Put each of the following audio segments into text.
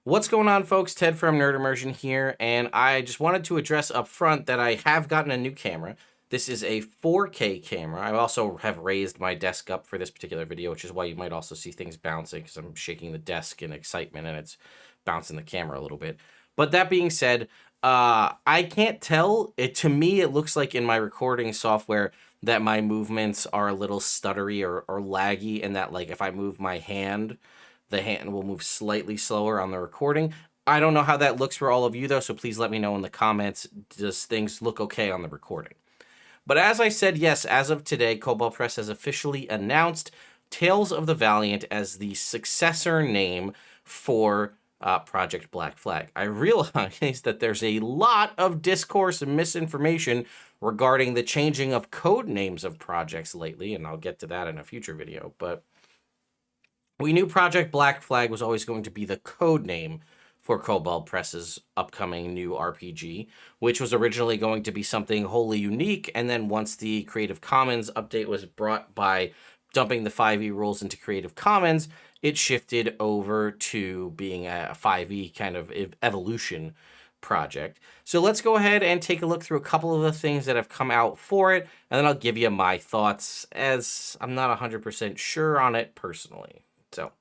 What's going on, folks? Ted from Nerd Immersion here, and I just wanted to address up front that I have gotten a new camera. This is a 4K camera. I also have raised my desk up for this particular video, which is why you might also see things bouncing, because I'm shaking the desk in excitement and it's bouncing the camera a little bit. But that being said, I can't tell. To me, it looks like in my recording software that my movements are a little stuttery or laggy, and that, like, if I move my hand, the hand will move slightly slower on the recording. I don't know how that looks for all of you, though, so please let me know in the comments. Does things look okay on the recording? But as I said, yes, as of today, Cobalt Press has officially announced Tales of the Valiant as the successor name for Project Black Flag. I realize that there's a lot of discourse and misinformation regarding the changing of code names of projects lately, and I'll get to that in a future video, but we knew Project Black Flag was always going to be the code name for Cobalt Press's upcoming new RPG, which was originally going to be something wholly unique, and then once the Creative Commons update was brought by dumping the 5e rules into Creative Commons, it shifted over to being a 5e kind of evolution project. So let's go ahead and take a look through a couple of the things that have come out for it, and then I'll give you my thoughts, as I'm not 100% sure on it personally. So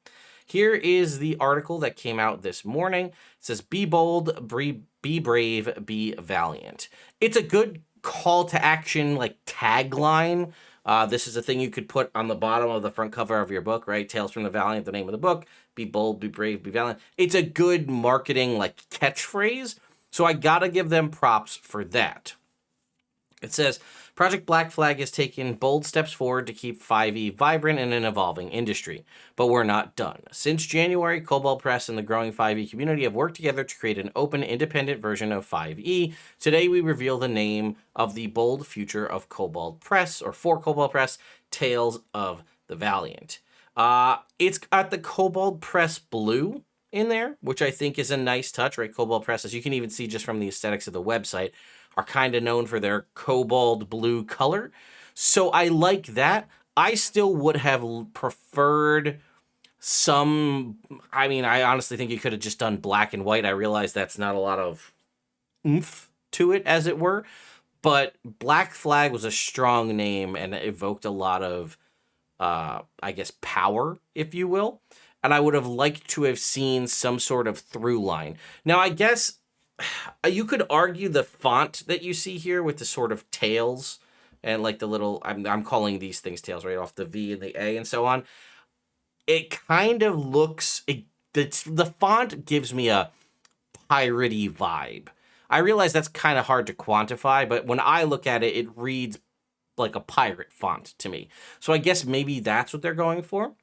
here is the article that came out this morning. It says, "Be bold, be brave, be valiant." It's a good call to action, like tagline. This is a thing you could put on the bottom of the front cover of your book, right? Tales from the Valiant, the name of the book. Be bold, be brave, be valiant. It's a good marketing, like, catchphrase. So I gotta give them props for that. It says, Project Black Flag has taken bold steps forward to keep 5e vibrant in an evolving industry, but we're not done. Since January, Cobalt Press and the growing 5e community have worked together to create an open, independent version of 5e. Today, we reveal the name of the bold future of Cobalt Press, or for Cobalt Press, Tales of the Valiant. It's got the Cobalt Press blue in there, which I think is a nice touch, right? Cobalt Press, as you can even see just from the aesthetics of the website, are kind of known for their cobalt blue color. So I like that. I still would have preferred some, I mean, I honestly think you could have just done black and white. I realize that's not a lot of oomph to it, as it were, but Black Flag was a strong name and it evoked a lot of, I guess, power, if you will. And I would have liked to have seen some sort of through line. Now, I guess you could argue the font that you see here with the sort of tails and like the little, I'm calling these things tails, right, off the V and the A and so on. It kind of looks, the font gives me a piratey vibe. I realize that's kind of hard to quantify, but when I look at it, it reads like a pirate font to me. So I guess maybe that's what they're going for.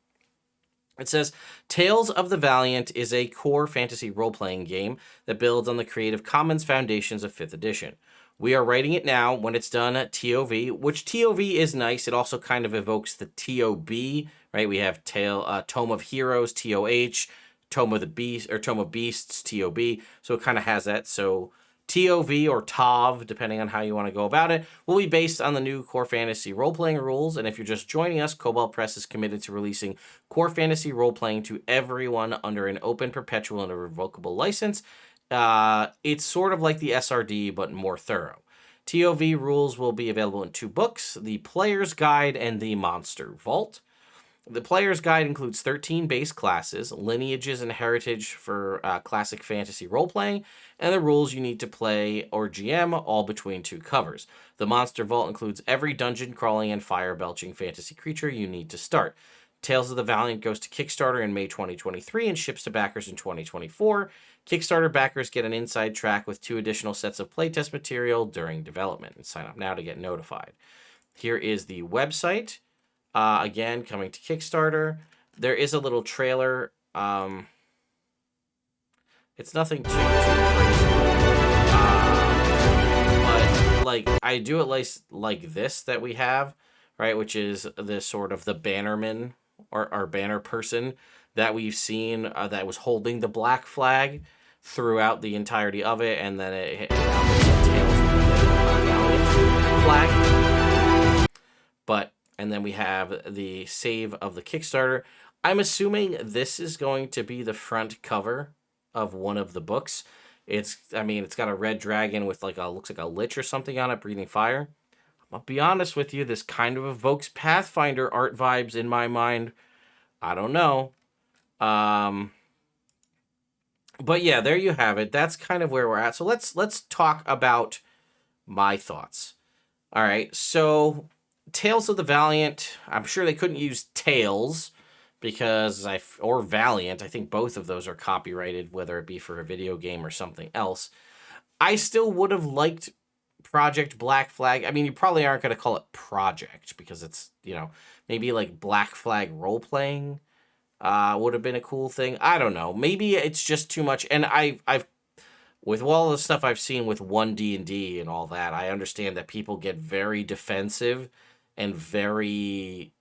It says, Tales of the Valiant is a core fantasy role-playing game that builds on the Creative Commons foundations of 5th edition. We are writing it now. When it's done, TOV, which TOV is nice. It also kind of evokes the TOB, right? We have Tome of Heroes, TOH, Tome of Beasts, TOB. So it kind of has that. So TOV or TOV, depending on how you want to go about it, will be based on the new core fantasy role-playing rules. And if you're just joining us, Cobalt Press is committed to releasing core fantasy role-playing to everyone under an open, perpetual, and irrevocable license. It's sort of like the SRD, but more thorough. TOV rules will be available in 2 books, the Player's Guide and the Monster Vault. The Player's Guide includes 13 base classes, lineages and heritage for classic fantasy role-playing, and the rules you need to play or GM, all between 2 covers. The Monster Vault includes every dungeon-crawling and fire-belching fantasy creature you need to start. Tales of the Valiant goes to Kickstarter in May 2023 and ships to backers in 2024. Kickstarter backers get an inside track with 2 additional sets of playtest material during development. And sign up now to get notified. Here is the website. Again, coming to Kickstarter. There is a little trailer. It's nothing too crazy. But, like, I do it like this that we have, right? Which is this sort of the bannerman or banner person that we've seen that was holding the Black Flag throughout the entirety of it. And then it tails the flag. But and then we have the save of the Kickstarter. I'm assuming this is going to be the front cover of one of the books. I mean, it's got a red dragon with like looks like a lich or something on it, breathing fire. I'll be honest with you, this kind of evokes Pathfinder art vibes in my mind. I don't know. Um, but yeah, there you have it. That's kind of where we're at. So let's talk about my thoughts. All right, so Tales of the Valiant. I'm sure they couldn't use Tales because or Valiant. I think both of those are copyrighted, whether it be for a video game or something else. I still would have liked Project Black Flag. I mean, you probably aren't going to call it Project because it's, maybe like Black Flag role playing would have been a cool thing. I don't know. Maybe it's just too much. And I've with all the stuff I've seen with 1D&D and all that, I understand that people get very defensive and very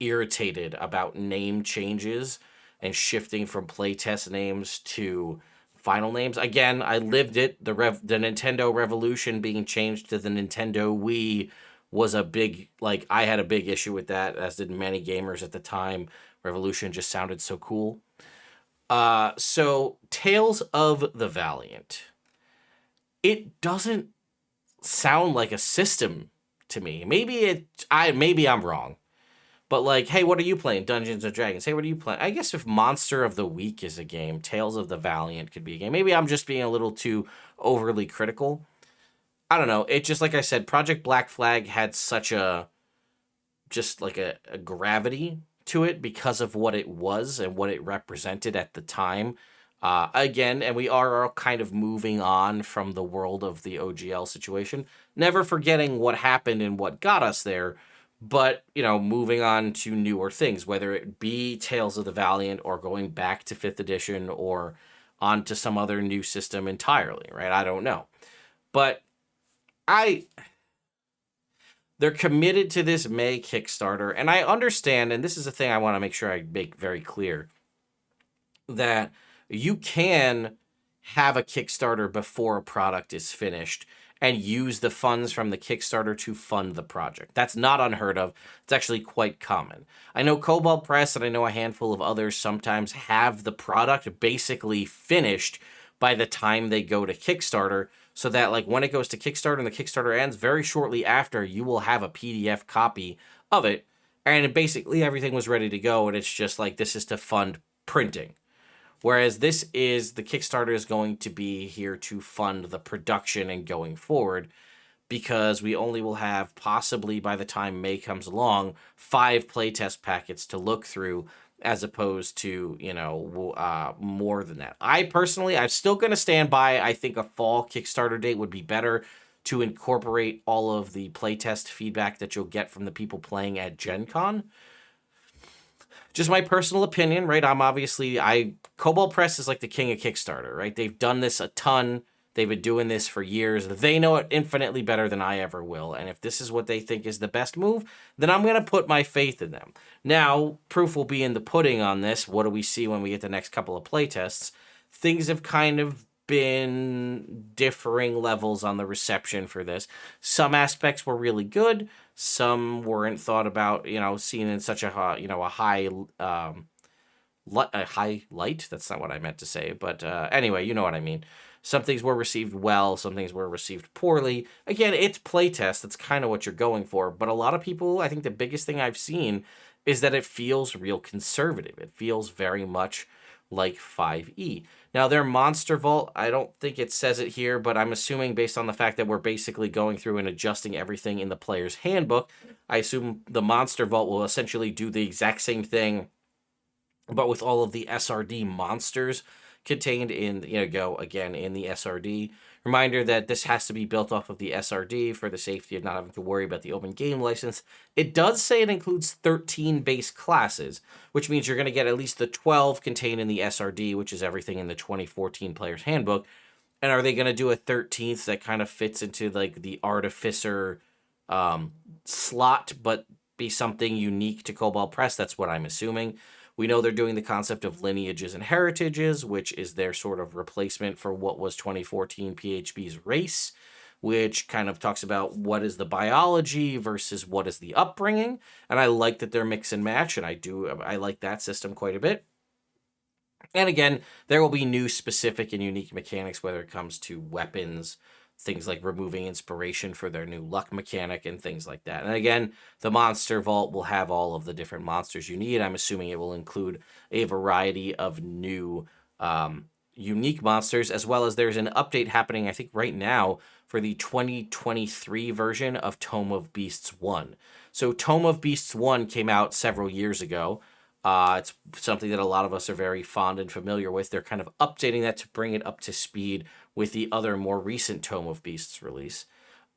irritated about name changes and shifting from playtest names to final names. Again, I lived it. The Nintendo Revolution being changed to the Nintendo Wii was a big, I had a big issue with that, as did many gamers at the time. Revolution just sounded so cool. So Tales of the Valiant. It doesn't sound like a system to me. Maybe I'm wrong. But hey, what are you playing? Dungeons and Dragons. Hey, what are you playing? I guess if Monster of the Week is a game, Tales of the Valiant could be a game. Maybe I'm just being a little too overly critical. I don't know. It just, like I said, Project Black Flag had such a gravity to it because of what it was and what it represented at the time. Again, and we are kind of moving on from the world of the OGL situation, never forgetting what happened and what got us there, but, moving on to newer things, whether it be Tales of the Valiant or going back to 5th edition or onto some other new system entirely, right? I don't know. But they're committed to this May Kickstarter, and I understand, and this is a thing I want to make sure I make very clear, that you can have a Kickstarter before a product is finished and use the funds from the Kickstarter to fund the project. That's not unheard of. It's actually quite common. I know Cobalt Press and I know a handful of others sometimes have the product basically finished by the time they go to Kickstarter, so that when it goes to Kickstarter and the Kickstarter ends, very shortly after, you will have a PDF copy of it, and basically everything was ready to go, and it's just this is to fund printing. Whereas the Kickstarter is going to be here to fund the production and going forward, because we only will have, possibly by the time May comes along, 5 playtest packets to look through, as opposed to, more than that. I'm still going to stand by, I think a fall Kickstarter date would be better to incorporate all of the playtest feedback that you'll get from the people playing at Gen Con. Just my personal opinion, right? Cobalt Press is like the king of Kickstarter, right? They've done this a ton. They've been doing this for years. They know it infinitely better than I ever will. And if this is what they think is the best move, then I'm going to put my faith in them. Now, proof will be in the pudding on this. What do we see when we get the next couple of playtests? Things have kind of been differing levels on the reception for this. Some aspects were really good. Some weren't thought about, seen in such a high light. That's not what I meant to say. But anyway, you know what I mean. Some things were received well, some things were received poorly. Again, it's playtest. That's kind of what you're going for. But a lot of people, I think the biggest thing I've seen is that it feels real conservative. It feels very much like 5e. Now, their Monster Vault, I don't think it says it here, but I'm assuming based on the fact that we're basically going through and adjusting everything in the player's handbook, I assume the Monster Vault will essentially do the exact same thing, but with all of the SRD monsters contained in, in the SRD. Reminder that this has to be built off of the SRD for the safety of not having to worry about the open game license. It does say it includes 13 base classes, which means you're going to get at least the 12 contained in the SRD, which is everything in the 2014 Player's Handbook. And are they going to do a 13th that kind of fits into the Artificer slot, but be something unique to Cobalt Press? That's what I'm assuming. We know they're doing the concept of lineages and heritages, which is their sort of replacement for what was 2014 PHB's Race, which kind of talks about what is the biology versus what is the upbringing. And I like that they're mix and match, and I like that system quite a bit. And again, there will be new specific and unique mechanics, whether it comes to weapons, things like removing inspiration for their new luck mechanic, and things like that. And again, the monster vault will have all of the different monsters you need. I'm assuming it will include a variety of new unique monsters, as well as there's an update happening, I think, right now for the 2023 version of Tome of Beasts 1. So Tome of Beasts 1 came out several years ago. It's something that a lot of us are very fond and familiar with. They're kind of updating that to bring it up to speed with the other more recent Tome of Beasts release.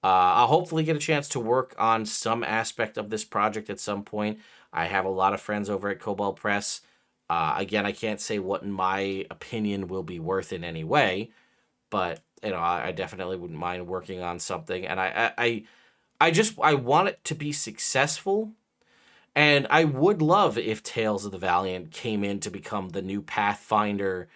I'll hopefully get a chance to work on some aspect of this project at some point. I have a lot of friends over at Cobalt Press. Again, I can't say what, in my opinion, will be worth in any way, but I definitely wouldn't mind working on something. And I want it to be successful. And I would love if Tales of the Valiant came in to become the new Pathfinder.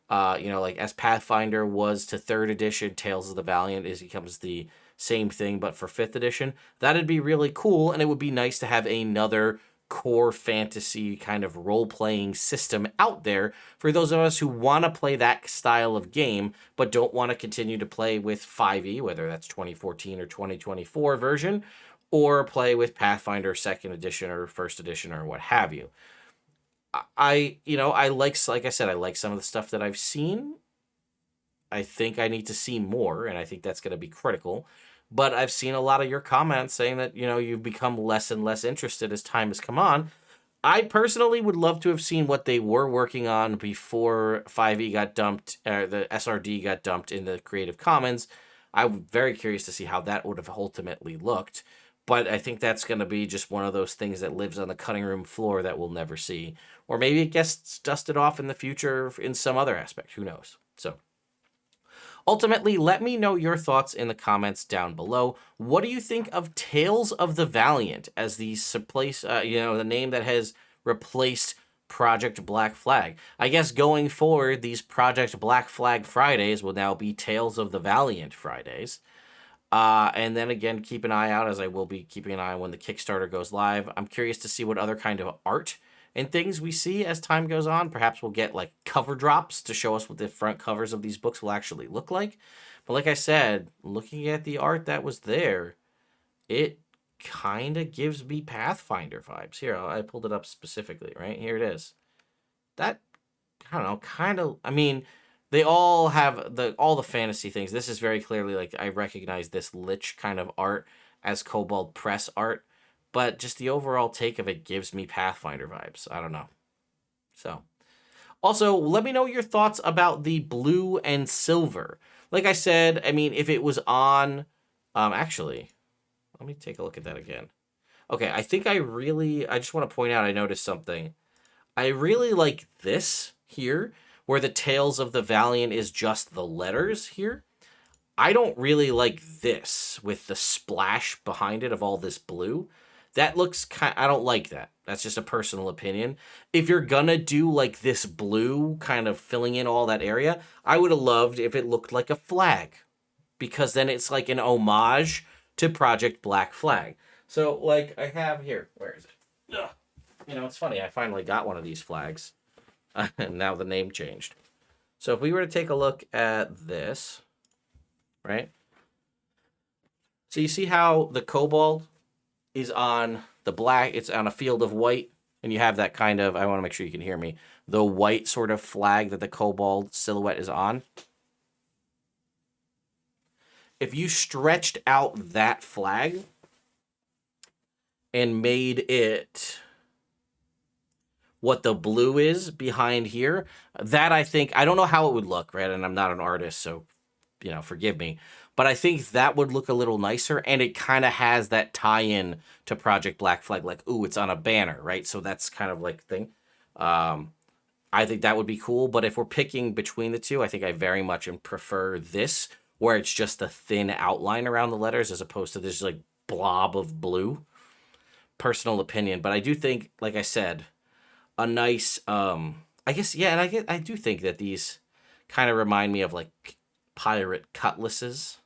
Like as Pathfinder was to 3rd edition, Tales of the Valiant becomes the same thing, but for 5th edition. That'd be really cool, and it would be nice to have another core fantasy kind of role-playing system out there for those of us who want to play that style of game, but don't want to continue to play with 5e, whether that's 2014 or 2024 version, or play with Pathfinder 2nd edition or 1st edition or what have you. I like I said, I like some of the stuff that I've seen. I think I need to see more, and I think that's going to be critical. But I've seen a lot of your comments saying that, you've become less and less interested as time has come on. I personally would love to have seen what they were working on before 5e got dumped, the SRD got dumped in the Creative Commons. I'm very curious to see how that would have ultimately looked. But I think that's going to be just one of those things that lives on the cutting room floor that we'll never see. Or maybe it gets dusted off in the future in some other aspect. Who knows? So ultimately, let me know your thoughts in the comments down below. What do you think of Tales of the Valiant as the the name that has replaced Project Black Flag? I guess going forward, these Project Black Flag Fridays will now be Tales of the Valiant Fridays. And then again, keep an eye out, as I will be keeping an eye on when the Kickstarter goes live. I'm curious to see what other kind of art and things we see as time goes on. Perhaps we'll get like cover drops to show us what the front covers of these books will actually look like. But like I said, looking at the art that was there, it kind of gives me Pathfinder vibes. Here, I pulled it up specifically, right? Here it is. That, I don't know, kind of, they all have all the fantasy things. This is very clearly, like, I recognize this Lich kind of art as Cobalt Press art, but just the overall take of it gives me Pathfinder vibes. I don't know. So, also, let me know your thoughts about the blue and silver. Like I said, if it was on, actually, let me take a look at that again. Okay, I think I just want to point out, I noticed something. I really like this here, where the Tales of the Valiant is just the letters here. I don't really like this with the splash behind it of all this blue. That looks I don't like that. That's just a personal opinion. If you're gonna do like this blue kind of filling in all that area, I would have loved if it looked like a flag, because then it's like an homage to Project Black Flag. So like I have here, where is it? Ugh. It's funny. I finally got one of these flags. And now the name changed. So if we were to take a look at this, right? So you see how the kobold is on the black, it's on a field of white, and you have that kind of, I want to make sure you can hear me, the white sort of flag that the kobold silhouette is on. If you stretched out that flag and made it what the blue is behind here, that I think, I don't know how it would look, right? And I'm not an artist, so, forgive me. But I think that would look a little nicer, and it kind of has that tie-in to Project Black Flag, like, ooh, it's on a banner, right? So that's kind of like thing. I think that would be cool, but if we're picking between the two, I think I very much prefer this, where it's just a thin outline around the letters as opposed to this, like, blob of blue. Personal opinion, but I do think, like I said, a nice, I guess, yeah, and I do think that these kind of remind me of, like, pirate cutlasses.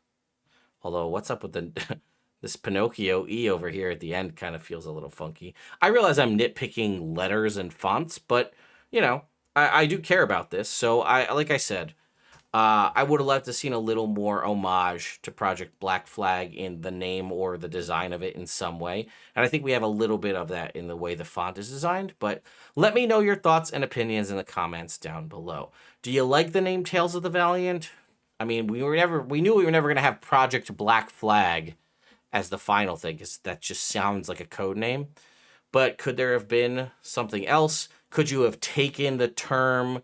Although, what's up with this Pinocchio E over here at the end kind of feels a little funky. I realize I'm nitpicking letters and fonts, but, I do care about this. So like I said, I would have liked to seen a little more homage to Project Black Flag in the name or the design of it in some way. And I think we have a little bit of that in the way the font is designed. But let me know your thoughts and opinions in the comments down below. Do you like the name Tales of the Valiant? I mean, we knew we were never going to have Project Black Flag as the final thing, because that just sounds like a code name. But could there have been something else? Could you have taken the term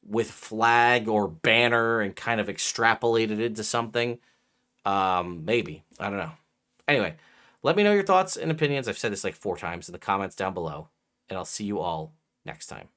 with flag or banner and kind of extrapolated it into something? Maybe. I don't know. Anyway, let me know your thoughts and opinions. I've said this like 4 times in the comments down below, and I'll see you all next time.